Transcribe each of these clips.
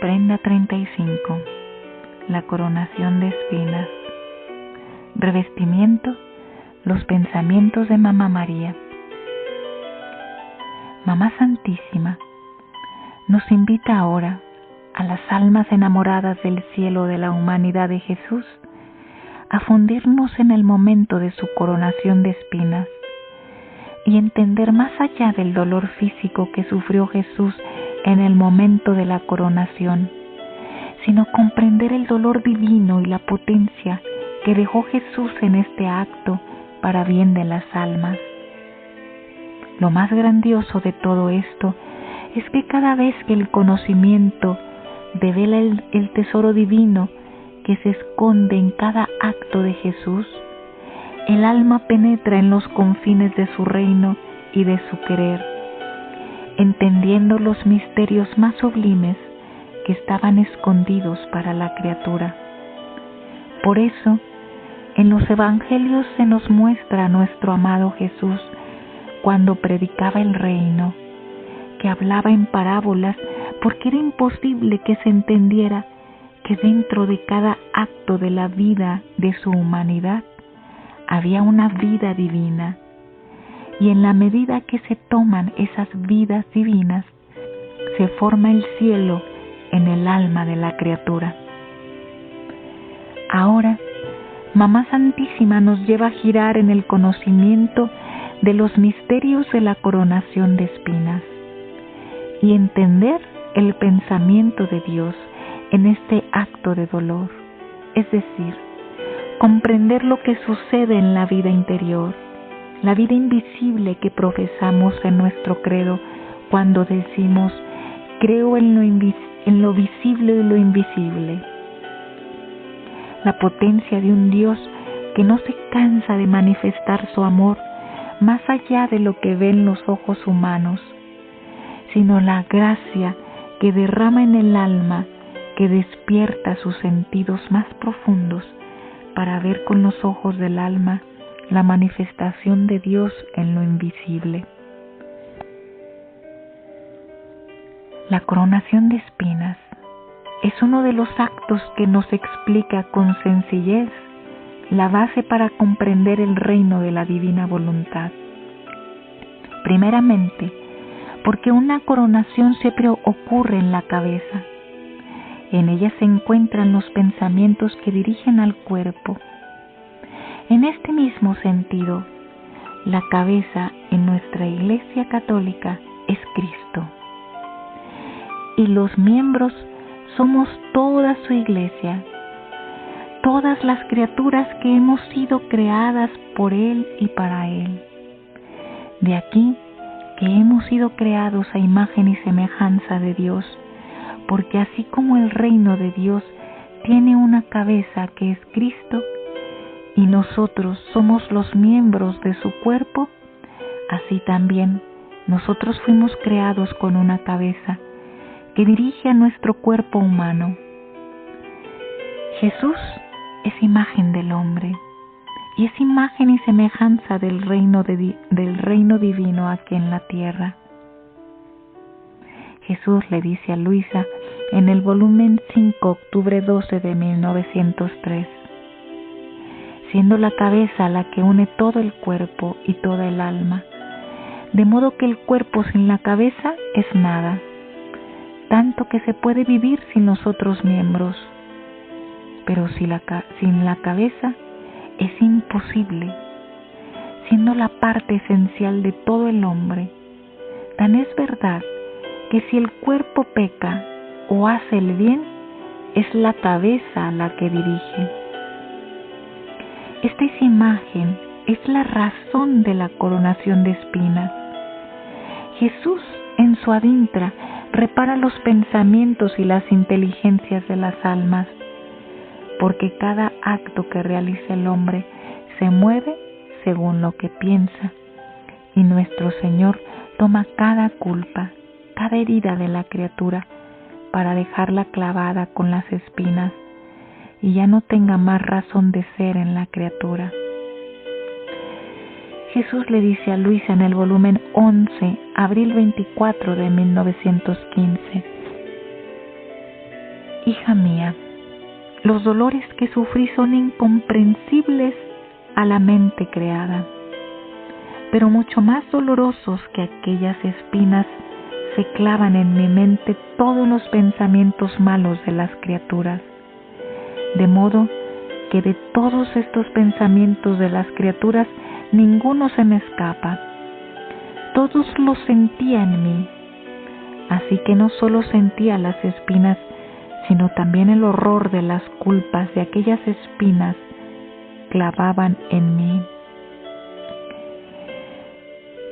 Prenda 35. La coronación de espinas. Revestimiento: los pensamientos de Mamá María. Mamá Santísima nos invita ahora a las almas enamoradas del cielo de la humanidad de Jesús a fundirnos en el momento de su coronación de espinas y entender más allá del dolor físico que sufrió Jesús en el momento de la coronación, sino comprender el dolor divino y la potencia que dejó Jesús en este acto para bien de las almas. Lo más grandioso de todo esto es que cada vez que el conocimiento devela el tesoro divino que se esconde en cada acto de Jesús, el alma penetra en los confines de su reino y de su querer, entendiendo los misterios más sublimes que estaban escondidos para la criatura. Por eso, en los evangelios se nos muestra a nuestro amado Jesús cuando predicaba el reino, que hablaba en parábolas porque era imposible que se entendiera que dentro de cada acto de la vida de su humanidad había una vida divina, y en la medida que se toman esas vidas divinas, se forma el cielo en el alma de la criatura. Ahora, Mamá Santísima nos lleva a girar en el conocimiento de los misterios de la coronación de espinas y entender el pensamiento de Dios en este acto de dolor, es decir, comprender lo que sucede en la vida interior, la vida invisible que profesamos en nuestro credo cuando decimos: creo en lo visible y lo invisible. La potencia de un Dios que no se cansa de manifestar su amor más allá de lo que ven los ojos humanos, sino la gracia que derrama en el alma, que despierta sus sentidos más profundos para ver con los ojos del alma la manifestación de Dios en lo invisible. La coronación de espinas es uno de los actos que nos explica con sencillez la base para comprender el reino de la divina voluntad. Primeramente, porque una coronación siempre ocurre en la cabeza. En ella se encuentran los pensamientos que dirigen al cuerpo. En este mismo sentido, la cabeza en nuestra Iglesia Católica es Cristo. Y los miembros somos toda su Iglesia, todas las criaturas que hemos sido creadas por Él y para Él. De aquí que hemos sido creados a imagen y semejanza de Dios, porque así como el reino de Dios tiene una cabeza que es Cristo, y nosotros somos los miembros de su cuerpo, así también nosotros fuimos creados con una cabeza que dirige a nuestro cuerpo humano. Jesús es imagen del hombre y es imagen y semejanza del reino divino aquí en la tierra. Jesús le dice a Luisa en el volumen 5, octubre 12 de 1903, siendo la cabeza la que une todo el cuerpo y toda el alma, de modo que el cuerpo sin la cabeza es nada, tanto que se puede vivir sin los otros miembros, pero sin la cabeza es imposible, siendo la parte esencial de todo el hombre. Tan es verdad que si el cuerpo peca o hace el bien, es la cabeza la que dirige. Esta es imagen, es la razón de la coronación de espinas. Jesús en su adintra repara los pensamientos y las inteligencias de las almas, porque cada acto que realiza el hombre se mueve según lo que piensa, y nuestro Señor toma cada culpa, cada herida de la criatura para dejarla clavada con las espinas y ya no tenga más razón de ser en la criatura. Jesús le dice a Luisa en el volumen 11, abril 24 de 1915: hija mía, los dolores que sufrí son incomprensibles a la mente creada, pero mucho más dolorosos que aquellas espinas se clavan en mi mente todos los pensamientos malos de las criaturas, de modo que de todos estos pensamientos de las criaturas ninguno se me escapa. Todos los sentía en mí, así que no solo sentía las espinas, sino también el horror de las culpas de aquellas espinas clavaban en mí.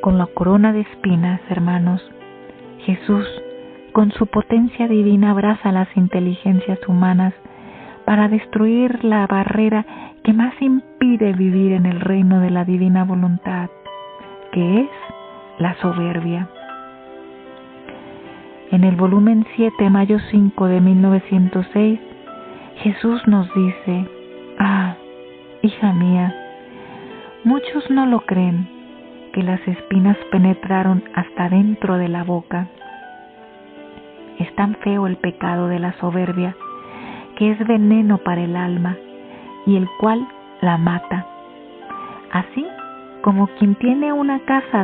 Con la corona de espinas, hermanos, Jesús, con su potencia divina, abraza las inteligencias humanas para destruir la barrera que más impide vivir en el reino de la divina voluntad, que es la soberbia. En el volumen 7, mayo 5 de 1906, Jesús nos dice: hija mía, muchos no lo creen, que las espinas penetraron hasta dentro de la boca. Es tan feo el pecado de la soberbia, que es veneno para el alma, y el cual la mata. Así como quien tiene una cosa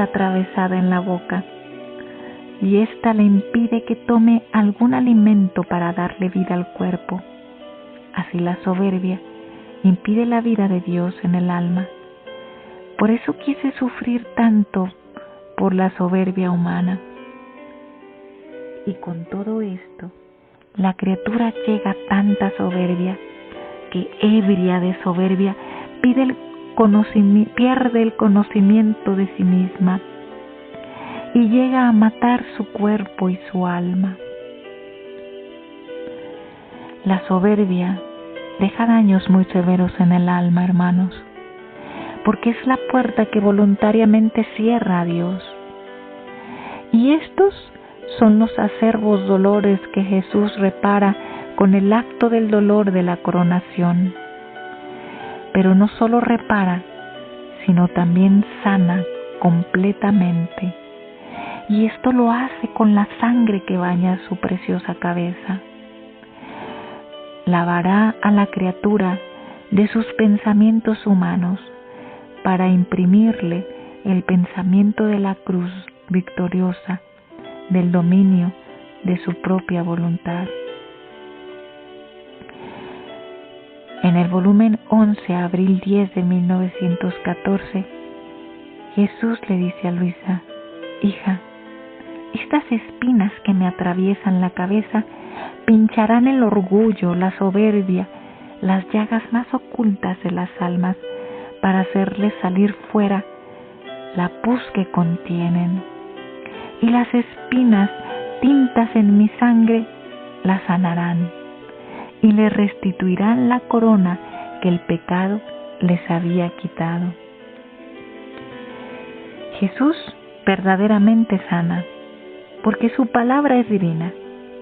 atravesada en la boca, y ésta le impide que tome algún alimento para darle vida al cuerpo. Así la soberbia impide la vida de Dios en el alma. Por eso quise sufrir tanto por la soberbia humana. Y con todo esto, la criatura llega a tanta soberbia que, ebria de soberbia, pierde el conocimiento de sí misma y llega a matar su cuerpo y su alma. La soberbia deja daños muy severos en el alma, hermanos, porque es la puerta que voluntariamente cierra a Dios. Y estos son los acerbos dolores que Jesús repara con el acto del dolor de la coronación. Pero no solo repara, sino también sana completamente. Y esto lo hace con la sangre que baña su preciosa cabeza. Lavará a la criatura de sus pensamientos humanos para imprimirle el pensamiento de la cruz victoriosa, del dominio de su propia voluntad. En el volumen 11, abril 10 de 1914, Jesús le dice a Luisa: hija, estas espinas que me atraviesan la cabeza pincharán el orgullo, la soberbia, las llagas más ocultas de las almas, para hacerles salir fuera la pus que contienen. Y las espinas tintas en mi sangre la sanarán y le restituirán la corona que el pecado les había quitado. Jesús verdaderamente sana, porque su palabra es divina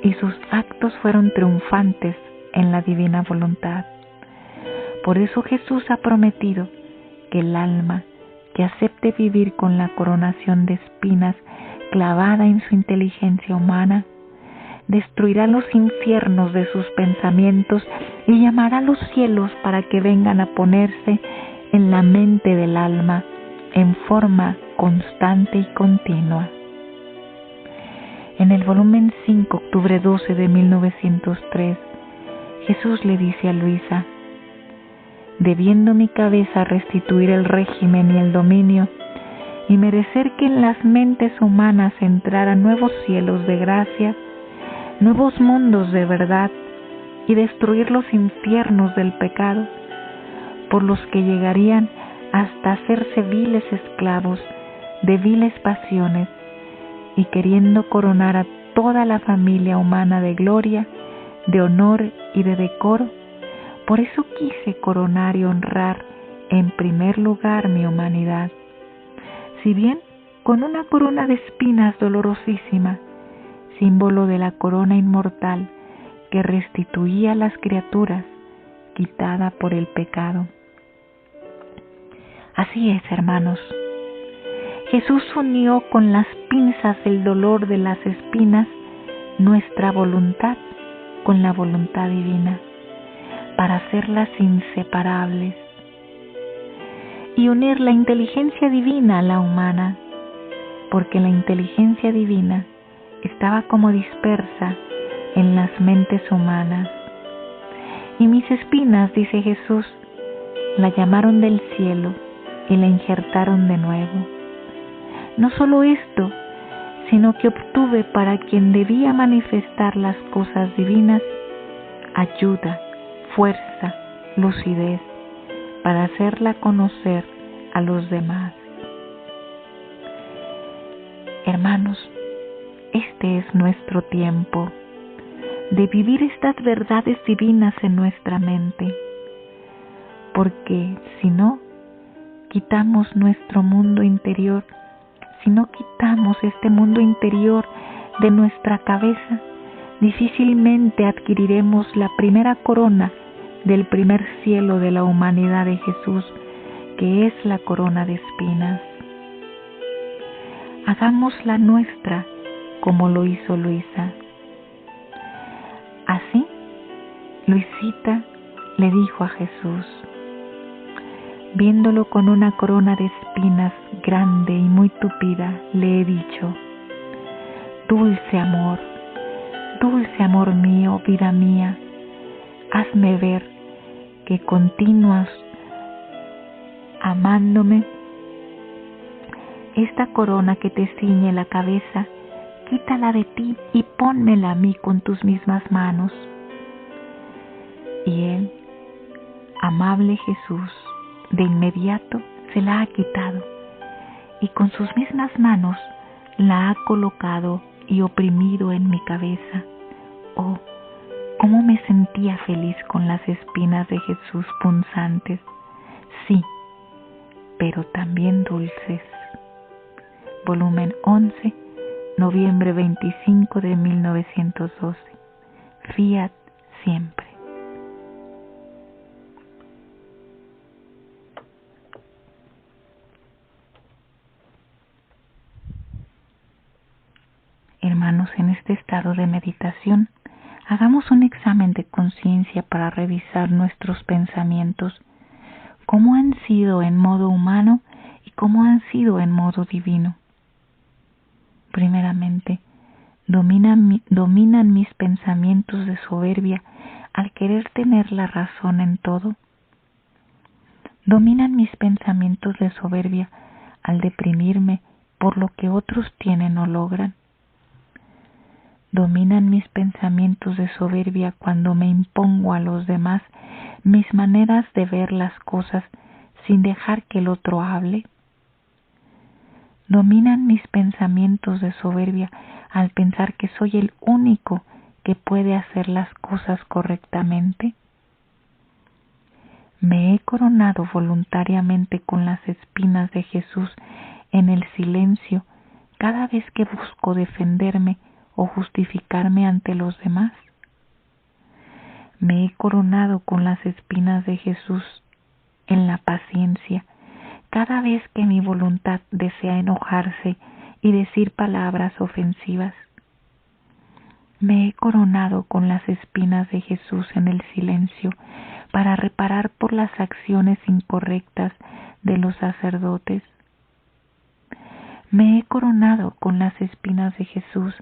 y sus actos fueron triunfantes en la divina voluntad. Por eso Jesús ha prometido que el alma que acepte vivir con la coronación de espinas clavada en su inteligencia humana, destruirá los infiernos de sus pensamientos y llamará a los cielos para que vengan a ponerse en la mente del alma en forma constante y continua. En el volumen 5, octubre 12 de 1903, Jesús le dice a Luisa: debiendo mi cabeza restituir el régimen y el dominio, y merecer que en las mentes humanas entraran nuevos cielos de gracia, nuevos mundos de verdad, y destruir los infiernos del pecado, por los que llegarían hasta hacerse viles esclavos de viles pasiones, y queriendo coronar a toda la familia humana de gloria, de honor y de decoro, por eso quise coronar y honrar en primer lugar mi humanidad. Si bien con una corona de espinas dolorosísima, símbolo de la corona inmortal que restituía a las criaturas quitada por el pecado. Así es, hermanos. Jesús unió con las pinzas el dolor de las espinas nuestra voluntad con la voluntad divina, para hacerlas inseparables y unir la inteligencia divina a la humana, porque la inteligencia divina estaba como dispersa en las mentes humanas. Y mis espinas, dice Jesús, la llamaron del cielo y la injertaron de nuevo. No solo esto, sino que obtuve para quien debía manifestar las cosas divinas ayuda, fuerza, lucidez, para hacerla conocer a los demás. Hermanos, este es nuestro tiempo de vivir estas verdades divinas en nuestra mente, porque si no quitamos nuestro mundo interior, si no quitamos este mundo interior de nuestra cabeza, difícilmente adquiriremos la primera corona del primer cielo de la humanidad de Jesús, que es la corona de espinas. Hagámosla nuestra como lo hizo Luisa. Así, Luisita le dijo a Jesús, viéndolo con una corona de espinas grande y muy tupida, le he dicho: dulce amor mío, vida mía, hazme ver que continúas amándome. Esta corona que te ciñe la cabeza, quítala de ti y pónmela a mí con tus mismas manos. Y él, amable Jesús, de inmediato se la ha quitado y con sus mismas manos la ha colocado y oprimido en mi cabeza. Oh, cómo me sentía feliz con las espinas de Jesús punzantes, sí, pero también dulces. Volumen 11, noviembre 25 de 1912. Fiat siempre. Hermanos, en este estado de meditación, hagamos un examen de conciencia para revisar nuestros pensamientos, cómo han sido en modo humano y cómo han sido en modo divino. Primeramente, dominan mis pensamientos de soberbia al querer tener la razón en todo. Dominan mis pensamientos de soberbia al deprimirme por lo que otros tienen o logran. Dominan mis pensamientos de soberbia cuando me impongo a los demás mis maneras de ver las cosas sin dejar que el otro hable. Dominan mis pensamientos de soberbia al pensar que soy el único que puede hacer las cosas correctamente. Me he coronado voluntariamente con las espinas de Jesús en el silencio cada vez que busco defenderme o justificarme ante los demás. Me he coronado con las espinas de Jesús en la paciencia cada vez que mi voluntad desea enojarse y decir palabras ofensivas. Me he coronado con las espinas de Jesús en el silencio para reparar por las acciones incorrectas de los sacerdotes. Me he coronado con las espinas de Jesús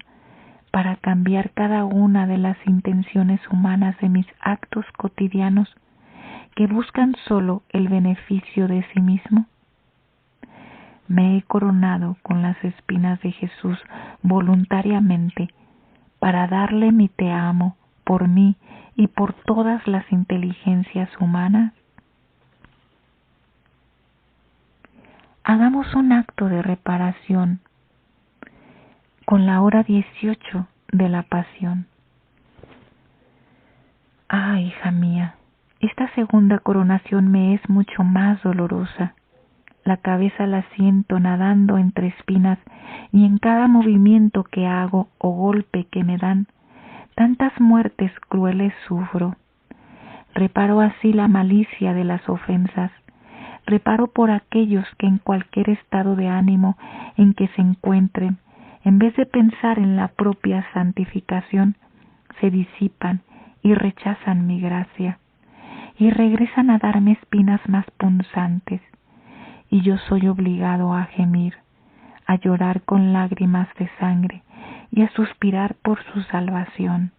para cambiar cada una de las intenciones humanas de mis actos cotidianos que buscan solo el beneficio de sí mismo. Me he coronado con las espinas de Jesús voluntariamente para darle mi te amo por mí y por todas las inteligencias humanas. Hagamos un acto de reparación con la hora 18 de la Pasión. Ah, hija mía, esta segunda coronación me es mucho más dolorosa. La cabeza la siento nadando entre espinas y en cada movimiento que hago o golpe que me dan, tantas muertes crueles sufro. Reparo así la malicia de las ofensas. Reparo por aquellos que en cualquier estado de ánimo en que se encuentren, en vez de pensar en la propia santificación, se disipan y rechazan mi gracia, y regresan a darme espinas más punzantes, y yo soy obligado a gemir, a llorar con lágrimas de sangre y a suspirar por su salvación.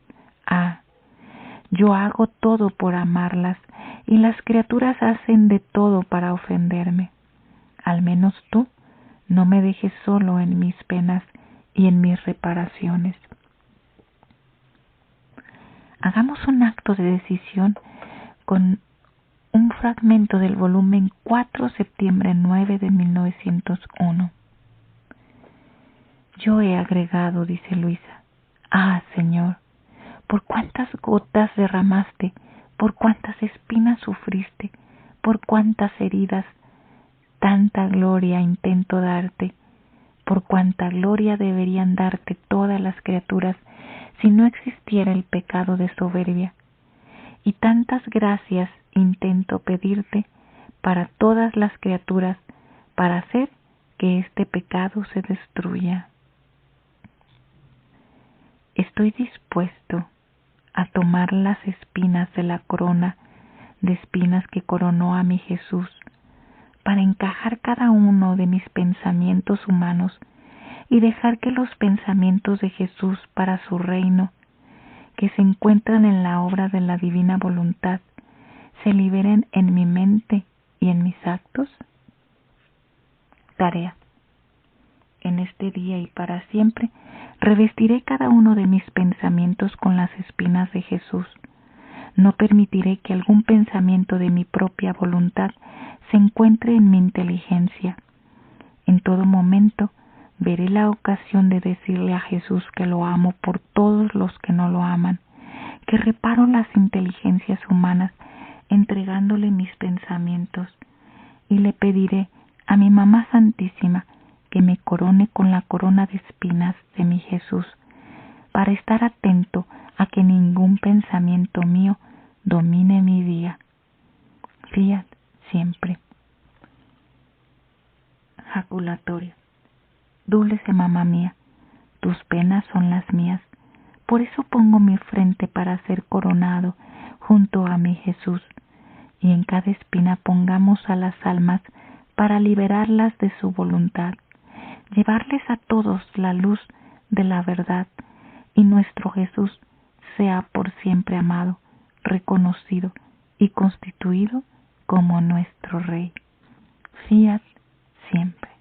Yo hago todo por amarlas, y las criaturas hacen de todo para ofenderme. Al menos tú no me dejes solo en mis penas y en mis reparaciones. Hagamos un acto de decisión con un fragmento del volumen 4, septiembre 9 de 1901. Yo he agregado, dice Luisa, Señor, por cuántas gotas derramaste, por cuántas espinas sufriste, por cuántas heridas, tanta gloria intento darte, por cuánta gloria deberían darte todas las criaturas si no existiera el pecado de soberbia, y tantas gracias intento pedirte para todas las criaturas para hacer que este pecado se destruya. Estoy dispuesto a tomar las espinas de la corona de espinas que coronó a mi Jesús, para encajar cada uno de mis pensamientos humanos y dejar que los pensamientos de Jesús para su reino, que se encuentran en la obra de la divina voluntad, se liberen en mi mente y en mis actos. Tarea. En este día y para siempre, revestiré cada uno de mis pensamientos con las espinas de Jesús. No permitiré que algún pensamiento de mi propia voluntad se encuentre en mi inteligencia. En todo momento, veré la ocasión de decirle a Jesús que lo amo por todos los que no lo aman, que reparo las inteligencias humanas entregándole mis pensamientos, y le pediré a mi Mamá Santísima que me corone con la corona de espinas de mi Jesús, para estar atento a que ningún pensamiento mío domine mi día. Fiat siempre. Jaculatorio. Dulce mamá mía, tus penas son las mías, por eso pongo mi frente para ser coronado junto a mi Jesús, y en cada espina pongamos a las almas para liberarlas de su voluntad, llevarles a todos la luz de la verdad, y nuestro Jesús sea por siempre amado, reconocido y constituido como nuestro Rey. Fiat siempre.